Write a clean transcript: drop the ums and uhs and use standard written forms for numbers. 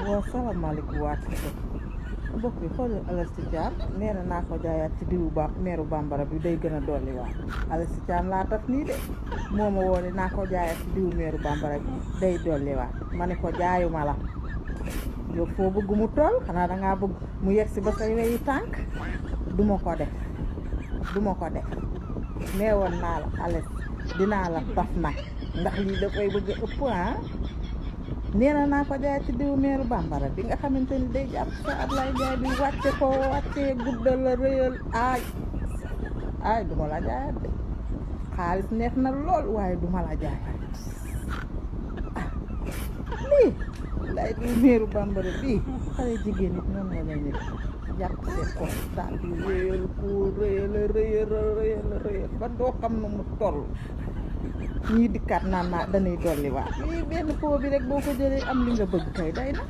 waaw salaamaaleykum waa Kër mbokk yi xoolal Alassy Thiam nee na naa ko jaayaat ci diwu meeru bambara bi day gën a dolli waat Alassy Thiam laa taf nii de moo ma woo ne naa ko jaayaat ci diwu meeru bambara bi day dolli waat ma ne ko jaayuma la yow foo bëgg mu toll xanaa dangaa bëgg mu yegg si ba say weyi tànk duma ko def nee woon naa la Alassy dinaa la taf nag ndax lii dafay bëgg ëpp nee na naa ko jaay ci diwu meeru bambara bi nga xamante ni day jàpp sa Ablaye Ndiaye bi wàccee guddal la rëyal ay duma la jaayaat de xaalis neex na lool waaye duma la jaayaat lii lay diwu meeru bambara bii xale jigéen nit nan la nit jàpp seen ko daal di rëyal ko rëyal ba doo xam na mu toll ñii dikkaat naan naa dañuy dolli waat lii benn pot bi rek boo ko jëlee am li nga bëgg kay day na